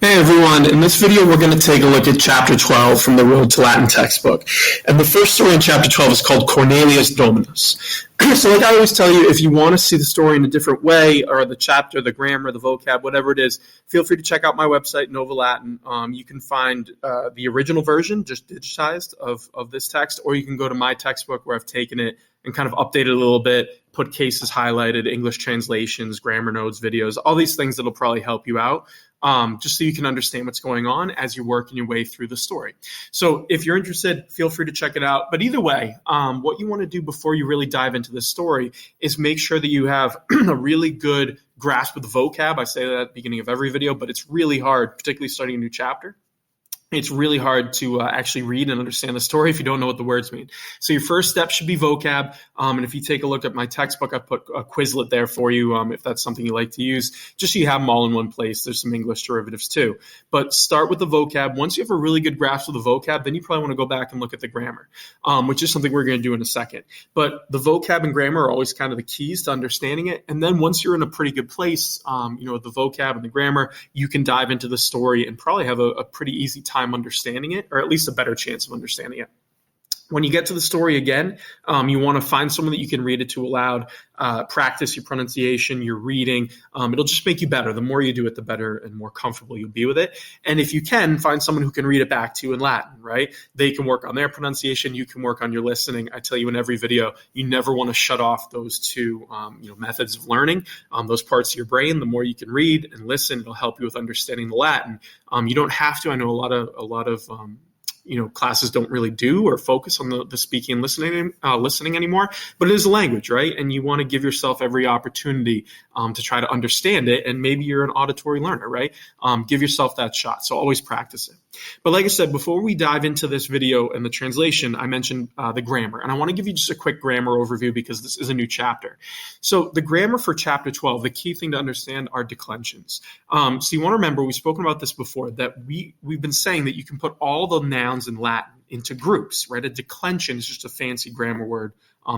Hey everyone, in this video we're going to take a look at chapter 12 from the Road to Latin textbook. And the first story in chapter 12 is called Cornelius Dominus. So like I always tell you, if you want to see the story in a different way, or the chapter, the grammar, the vocab, whatever it is, feel free to check out my website, Nova Latin. You can find the original version, just digitized, of this text, or you can go to my textbook where I've taken it and kind of updated a little bit, put cases highlighted, English translations, grammar notes, videos, all these things that'll probably help you out. Just so you can understand what's going on as you're working your way through the story. So if you're interested, feel free to check it out. But either way, what you want to do before you really dive into this story is make sure that you have a really good grasp of the vocab. I say that at the beginning of every video, but it's really hard, particularly starting a new chapter. It's really hard to actually read and understand the story if you don't know what the words mean. So your first step should be vocab. And if you take a look at my textbook, I put a Quizlet there for you if that's something you like to use, just so you have them all in one place. There's some English derivatives too. But start with the vocab. Once you have a really good grasp of the vocab, then you probably want to go back and look at the grammar, which is something we're going to do in a second. But the vocab and grammar are always kind of the keys to understanding it. And then once you're in a pretty good place, with the vocab and the grammar, you can dive into the story and probably have a pretty easy time understanding it, or at least a better chance of understanding it. When you get to the story again, you want to find someone that you can read it to aloud, practice your pronunciation, your reading. It'll just make you better. The more you do it, the better and more comfortable you'll be with it. And if you can, find someone who can read it back to you in Latin, right? They can work on their pronunciation. You can work on your listening. I tell you in every video, you never want to shut off those two methods of learning, those parts of your brain. The more you can read and listen, it'll help you with understanding the Latin. You don't have to. I know a lot of classes don't really do or focus on the speaking and listening anymore, but it is a language, right? And you want to give yourself every opportunity to try to understand it. And maybe you're an auditory learner, right? Give yourself that shot. So always practice it. But like I said, before we dive into this video and the translation, I mentioned the grammar. And I want to give you just a quick grammar overview because this is a new chapter. So the grammar for chapter 12, the key thing to understand are declensions. So you want to remember, we've spoken about this before, that we've been saying that you can put all the nouns in Latin into groups, right? A declension is just a fancy grammar word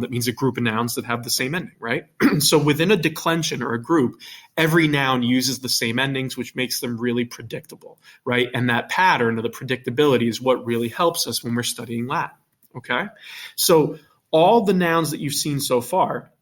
that means a group of nouns that have the same ending, right? So within a declension or a group, every noun uses the same endings, which makes them really predictable, right? And that pattern of the predictability is what really helps us when we're studying Latin, okay? So all the nouns that you've seen so far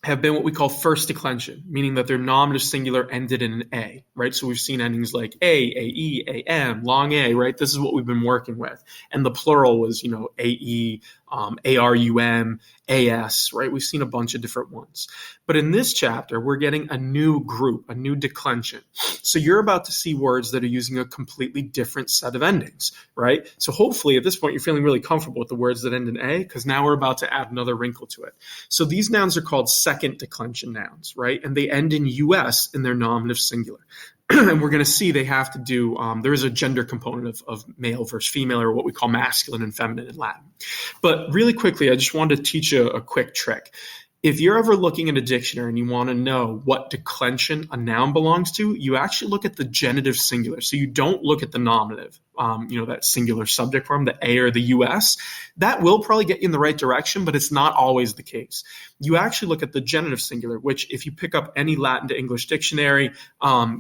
have been what we call first declension, meaning that their nominative singular ended in an A, right? So we've seen endings like AE, AM, long A, right? This is what we've been working with. And the plural was, AE, ARUM, AS, right? We've seen a bunch of different ones. But in this chapter, we're getting a new group, a new declension. So you're about to see words that are using a completely different set of endings, right? So hopefully at this point, you're feeling really comfortable with the words that end in A, because now we're about to add another wrinkle to it. So these nouns are called second declension nouns, right? And they end in US in their nominative singular. And we're going to see they have to do, there is a gender component of male versus female, or what we call masculine and feminine in Latin. But really quickly, I just wanted to teach you a quick trick. If you're ever looking at a dictionary and you want to know what declension a noun belongs to, you actually look at the genitive singular. So you don't look at the nominative, that singular subject form, the A or the US. That will probably get you in the right direction, but it's not always the case. You actually look at the genitive singular, which if you pick up any Latin to English dictionary,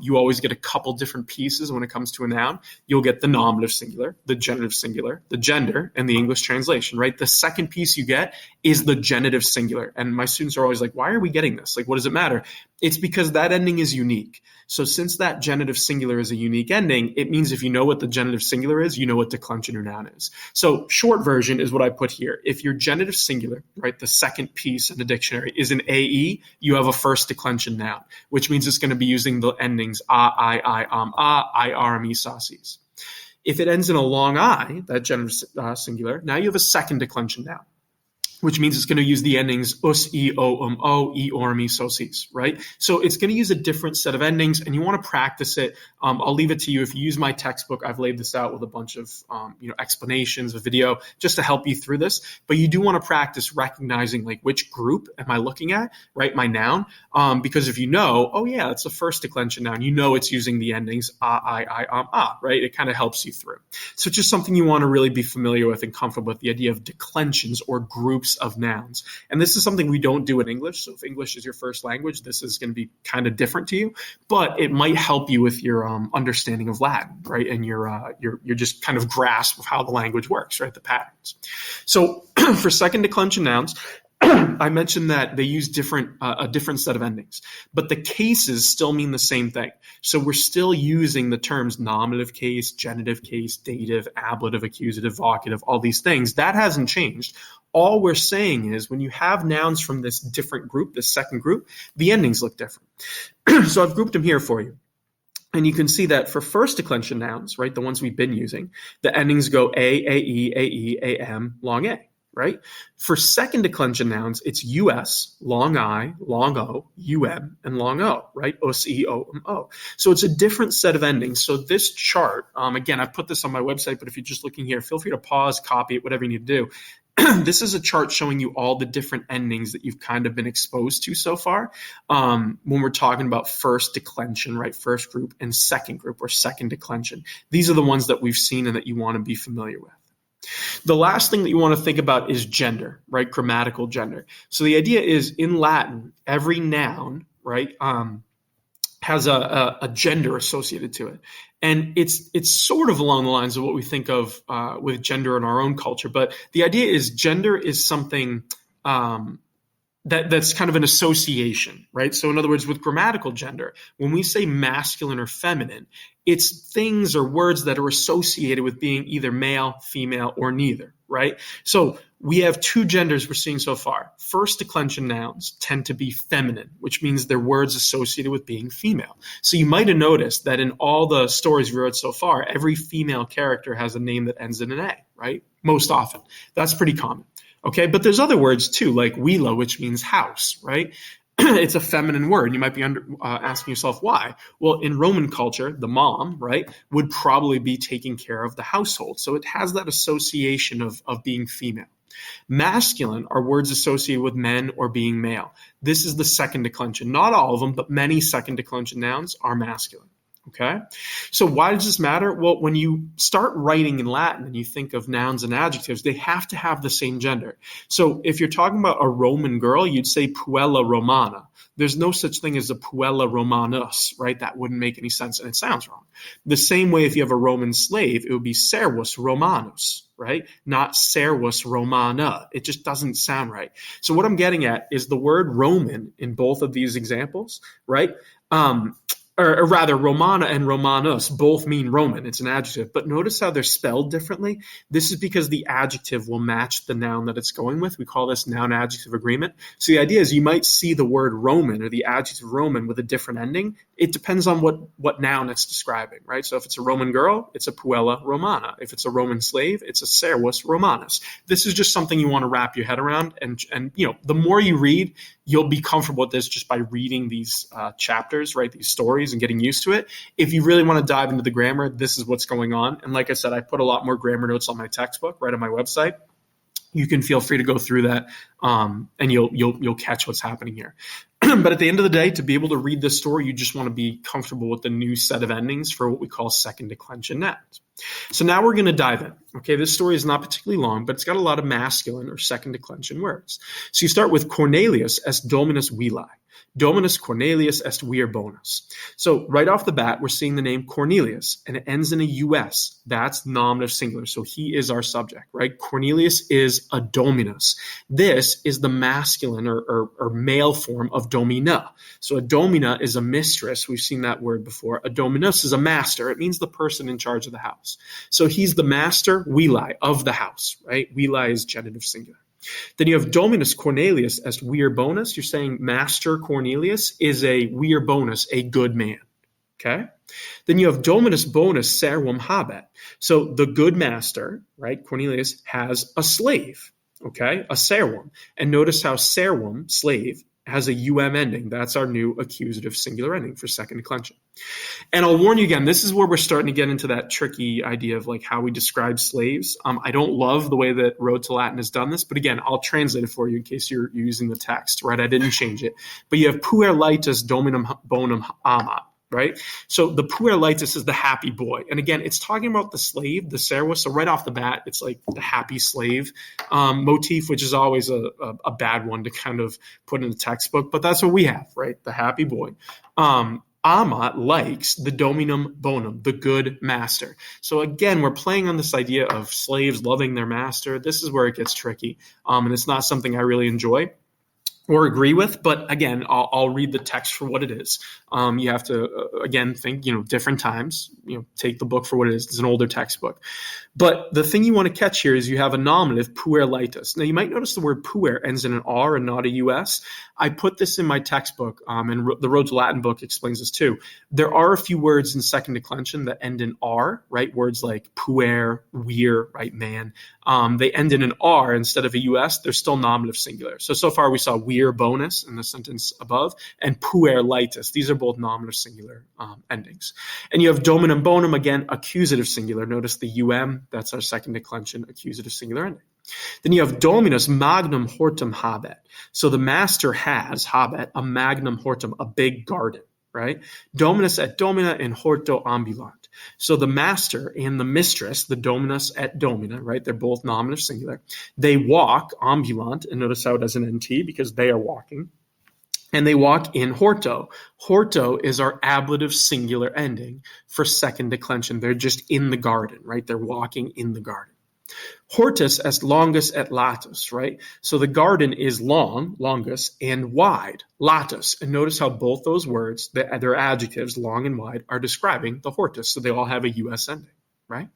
you always get a couple different pieces when it comes to a noun. You'll get the nominative singular, the genitive singular, the gender, and the English translation, right? The second piece you get is the genitive singular. And my students are always like, why are we getting this? Like, what does it matter? It's because that ending is unique. So since that genitive singular is a unique ending, it means if you know what the genitive singular is, you know what declension or noun is. So short version is what I put here. If your genitive singular, right, the second piece in the dictionary is an AE, you have a first declension noun, which means it's going to be using the endings I, RM, E, SOS. If it ends in a long I, that genitive singular, now you have a second declension noun, which means it's going to use the endings us, e, o, e, orm, e, SOS, right? So it's going to use a different set of endings, and you want to practice it. I'll leave it to you. If you use my textbook, I've laid this out with a bunch of explanations, a video, just to help you through this. But you do want to practice recognizing, like, which group am I looking at, right? My noun, because if you know, oh yeah, it's the first declension noun, you know it's using the endings right? It kind of helps you through. So it's just something you want to really be familiar with and comfortable with, the idea of declensions or groups groups of nouns. And this is something we don't do in English. So if English is your first language, this is going to be kind of different to you, but it might help you with your understanding of Latin, right? And your just kind of grasp of how the language works, right? The patterns. So for second declension nouns, I mentioned that they use a different set of endings, but the cases still mean the same thing. So we're still using the terms nominative case, genitive case, dative, ablative, accusative, vocative, all these things. That hasn't changed. All we're saying is when you have nouns from this different group, this second group, the endings look different. So I've grouped them here for you. And you can see that for first declension nouns, right, the ones we've been using, the endings go A, AE, AE, AM, long A. Right? For second declension nouns, it's US, long I, long O, UM, and long O, right? Us, E, O, M, O. So it's a different set of endings. So this chart, again, I've put this on my website, but if you're just looking here, feel free to pause, copy it, whatever you need to do. This is a chart showing you all the different endings that you've kind of been exposed to so far when we're talking about first declension, right? First group and second group or second declension. These are the ones that we've seen and that you want to be familiar with. The last thing that you want to think about is gender, right? Grammatical gender. So the idea is in Latin, every noun, right, has a gender associated to it. And it's sort of along the lines of what we think of with gender in our own culture. But the idea is gender is something that's kind of an association, right? So in other words, with grammatical gender, when we say masculine or feminine, it's things or words that are associated with being either male, female, or neither, right? So we have two genders we're seeing so far. First declension nouns tend to be feminine, which means they're words associated with being female. So you might have noticed that in all the stories we read so far, every female character has a name that ends in an A, right? Most often. That's pretty common. Okay, but there's other words too, like wila, which means house, right? It's a feminine word. You might be asking yourself why. Well, in Roman culture, the mom, right, would probably be taking care of the household. So it has that association of being female. Masculine are words associated with men or being male. This is the second declension. Not all of them, but many second declension nouns are masculine. Okay, so why does this matter? Well, when you start writing in Latin and you think of nouns and adjectives, they have to have the same gender. So if you're talking about a Roman girl, you'd say puella romana. There's no such thing as a puella romanus, right? That wouldn't make any sense and it sounds wrong. The same way if you have a Roman slave, it would be servus romanus, right? Not servus romana. It just doesn't sound right. So what I'm getting at is the word Roman in both of these examples, right? Or rather, Romana and Romanus both mean Roman. It's an adjective. But notice how they're spelled differently. This is because the adjective will match the noun that it's going with. We call this noun-adjective agreement. So the idea is you might see the word Roman or the adjective Roman with a different ending. It depends on what noun it's describing, right? So if it's a Roman girl, it's a puella romana. If it's a Roman slave, it's a servus romanus. This is just something you want to wrap your head around. And you know, the more you read, you'll be comfortable with this just by reading these chapters, right? These stories and getting used to it. If you really want to dive into the grammar, this is what's going on. And like I said, I put a lot more grammar notes on my textbook right on my website. You can feel free to go through that, and you'll catch what's happening here. But at the end of the day, to be able to read this story, you just want to be comfortable with the new set of endings for what we call second declension nouns. So now we're going to dive in. Okay, this story is not particularly long, but it's got a lot of masculine or second declension words. So you start with Cornelius est Dominus vili. Dominus Cornelius est vir bonus. So right off the bat, we're seeing the name Cornelius, and it ends in a US. That's nominative singular, so he is our subject, right? Cornelius is a dominus. This is the masculine or male form of domina. So a domina is a mistress. We've seen that word before. A dominus is a master. It means the person in charge of the house. So he's the master, vili, of the house, right? Vili is genitive singular. Then you have Dominus Cornelius est vir bonus. You're saying Master Cornelius is a vir bonus, a good man. Okay? Then you have Dominus bonus servum habet. So the good master, right, Cornelius, has a slave. Okay? A servum. And notice how servum, slave, has a um ending. That's our new accusative singular ending for second declension. And I'll warn you again, this is where we're starting to get into that tricky idea of like how we describe slaves. I don't love the way that Road to Latin has done this, but again, I'll translate it for you in case you're using the text, right? I didn't change it. But you have puer litus dominum bonum amat. right? So the puerlitis is the happy boy. And again, it's talking about the slave, the servus. So right off the bat, it's like the happy slave motif, which is always a bad one to kind of put in the textbook. But that's what we have, right? The happy boy. Ama likes the dominum bonum, the good master. So again, we're playing on this idea of slaves loving their master. This is where it gets tricky. And it's not something I really enjoy or agree with, but again, I'll read the text for what it is. You have to, again, think, different times, take the book for what it is. It's an older textbook. But the thing you want to catch here is you have a nominative, puerlitis. Now, you might notice the word puer ends in an R and not a US. I put this in my textbook, and the Road to Latin book explains this too. There are a few words in second declension that end in R, right? Words like puer, weir, right, man. They end in an R instead of a US. They're still nominative singular. So far we saw weir bonus in the sentence above and puerlitis. These are both nominative singular endings. And you have dominum bonum, again, accusative singular. Notice the UM, that's our second declension, accusative singular ending. Then you have Dominus magnum hortum habet. So the master has, habet, a magnum hortum, a big garden, right? Dominus et domina in horto ambulant. So the master and the mistress, the dominus et domina, right? They're both nominative singular. They walk ambulant, and notice how it has an NT because they are walking. And they walk in horto. Horto is our ablative singular ending for second declension. They're just in the garden, right? They're walking in the garden. Hortus est longus et latus, right? So the garden is long, longus, and wide, latus. And notice how both those words, their adjectives, long and wide, are describing the hortus. So they all have a US ending, right?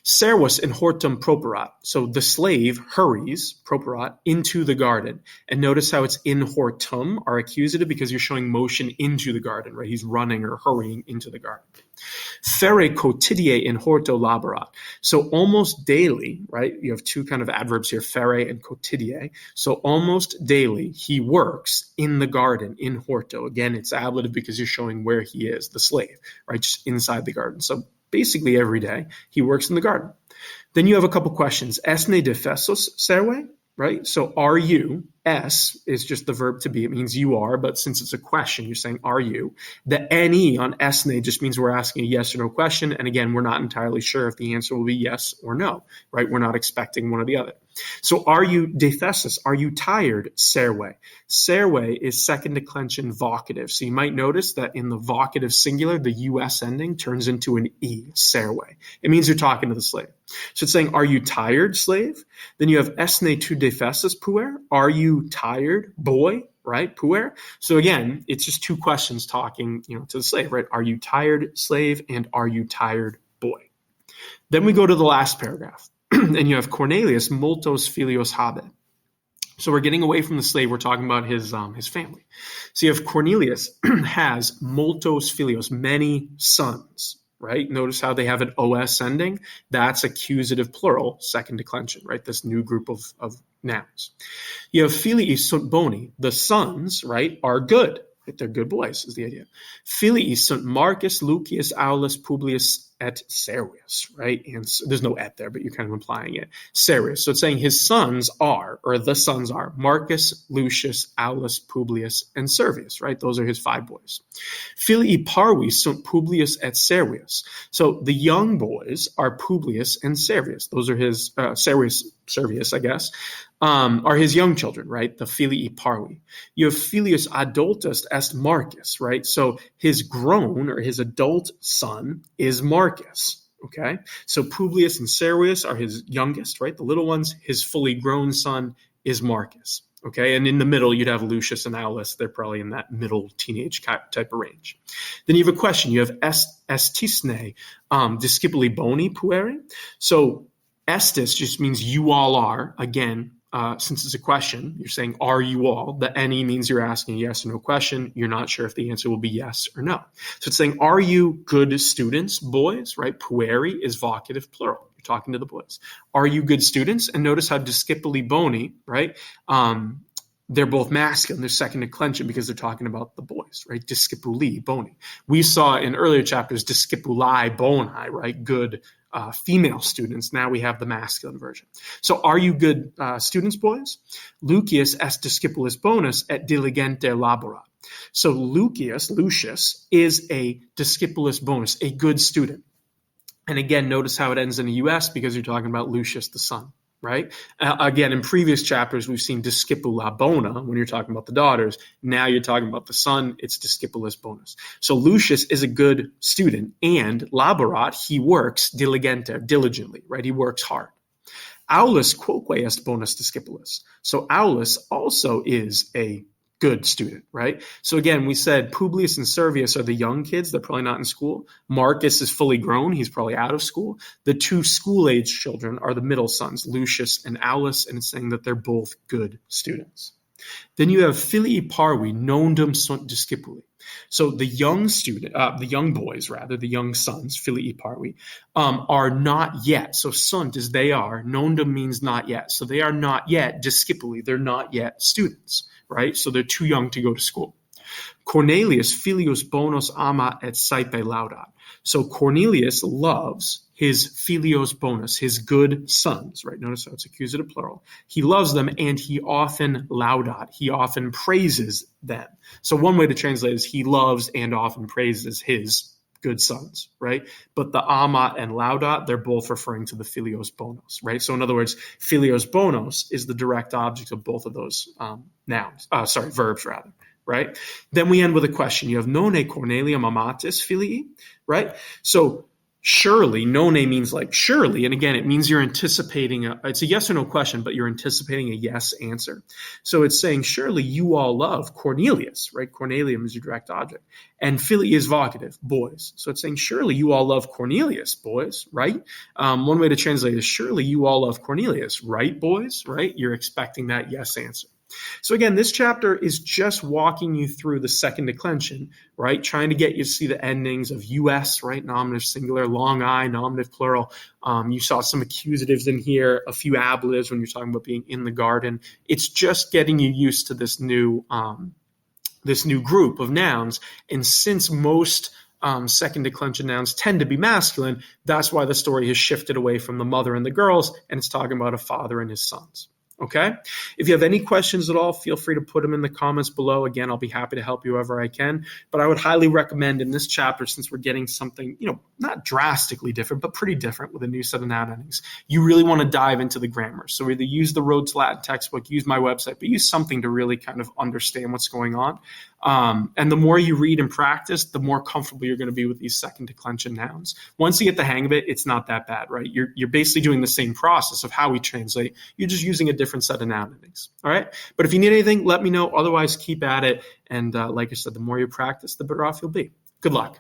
Servus in hortum properat. So the slave hurries, properat, into the garden. And notice how it's in hortum, our accusative, because you're showing motion into the garden, right? He's running or hurrying into the garden. Fere quotidie in horto laborat. So almost daily, right? You have two kind of adverbs here, fere and quotidie. So almost daily, he works in the garden, in horto. Again, it's ablative because you're showing where he is, the slave, right? Just inside the garden. So basically every day, he works in the garden. Then you have a couple questions. Esne defessos serve, right? So are you? S is just the verb to be. It means you are, but since it's a question, you're saying are you? The ne on esne just means we're asking a yes or no question. And again, we're not entirely sure if the answer will be yes or no, right? We're not expecting one or the other. So are you dethesis? Are you tired? Serve. Serve is second declension vocative. So you might notice that in the vocative singular, the US ending turns into an E, serve. It means you're talking to the slave. So it's saying, are you tired, slave? Then you have esne tu defesis puer. Are you tired, boy? Right? Puer. So again, it's just two questions talking, to the slave, right? Are you tired, slave? And are you tired, boy? Then we go to the last paragraph. And you have Cornelius multos filios habet. So we're getting away from the slave. We're talking about his family. So you have Cornelius has multos filios, many sons, right? Notice how they have an OS ending. That's accusative plural, second declension, right? This new group of nouns. You have filii sunt boni. The sons, right, are good. Right? They're good boys is the idea. Filii sunt Marcus, Lucius, Aulus, Publius, et Servius, right? And so, there's no et there, but you're kind of implying it. Servius. So it's saying his sons are, or the sons are, Marcus, Lucius, Aulus, Publius, and Servius, right? Those are his 5 boys. Filii parvi sunt Publius et Servius. So the young boys are Publius and Servius. Those are his, Servius, I guess, are his young children, right? The filii parvi. You have filius adultus est Marcus, right? So his grown or his adult son is Marcus, okay? So Publius and Servius are his youngest, right? The little ones. His fully grown son is Marcus, okay? And in the middle, you'd have Lucius and Aulus. They're probably in that middle teenage type of range. Then you have a question. You have estisne discipuli boni pueri. So estis just means you all are. Again, since it's a question, you're saying, are you all? The ne means you're asking a yes or no question. You're not sure if the answer will be yes or no. So it's saying, are you good students, boys, right? Pueri is vocative plural. You're talking to the boys. Are you good students? And notice how discipuli boni, right? They're both masculine. They're second declension because they're talking about the boys, right? Discipuli boni. We saw in earlier chapters, discipuli boni, right? Good female students. Now we have the masculine version. So are you good students, boys? Lucius est discipulis bonus et diligente laborat. So Lucius is a discipulus bonus, a good student. And again, notice how it ends in the US because you're talking about Lucius, the son, right? Again, in previous chapters, we've seen discipula bona when you're talking about the daughters. Now you're talking about the son, it's discipulus bonus. So Lucius is a good student, and laborat, he works diligently, right? He works hard. Aulus quoque est bonus discipulus. So Aulus also is a good student, right? So again, we said Publius and Servius are the young kids. They're probably not in school. Marcus is fully grown. He's probably out of school. The two school-age children are the middle sons, Lucius and Aulus, and it's saying that they're both good students. Then you have filii parvi nondum sunt discipuli. So the young boys, the young sons, filii parvi, are not yet. So sunt is they are, nondum means not yet. So they are not yet discipuli. They're not yet students, right? So they're too young to go to school. Cornelius filius bonus ama et saepe laudat. So Cornelius loves his filios bonus, his good sons, right? Notice how it's accusative plural. He loves them and he often laudat. He often praises them. So one way to translate is he loves and often praises his good sons, right? But the ama and laudat, they're both referring to the filios bonus, right? So in other words, filios bonus is the direct object of both of those verbs rather. Right? Then we end with a question. You have none Cornelium amatis filii, right? So surely, none means like surely, and again, it means you're anticipating, it's a yes or no question, but you're anticipating a yes answer. So it's saying, surely you all love Cornelius, right? Cornelium is your direct object. And filii is vocative, boys. So it's saying, surely you all love Cornelius, boys, right? One way to translate is, surely you all love Cornelius, right, boys, right? You're expecting that yes answer. So again, this chapter is just walking you through the second declension, right? Trying to get you to see the endings of US, right? Nominative singular, long I, nominative plural. You saw some accusatives in here, a few ablatives when you're talking about being in the garden. It's just getting you used to this new group of nouns. And since most second declension nouns tend to be masculine, that's why the story has shifted away from the mother and the girls, and it's talking about a father and his sons. Okay? If you have any questions at all, feel free to put them in the comments below. Again, I'll be happy to help you however I can. But I would highly recommend in this chapter, since we're getting something, not drastically different, but pretty different with a new set of noun endings, you really want to dive into the grammar. So either use the Road to Latin textbook, use my website, but use something to really kind of understand what's going on. And the more you read and practice, the more comfortable you're going to be with these second declension nouns. Once you get the hang of it, it's not that bad, right? You're basically doing the same process of how we translate. You're just using a different set of noun endings. All right. But if you need anything, let me know. Otherwise, keep at it. And like I said, the more you practice, the better off you'll be. Good luck.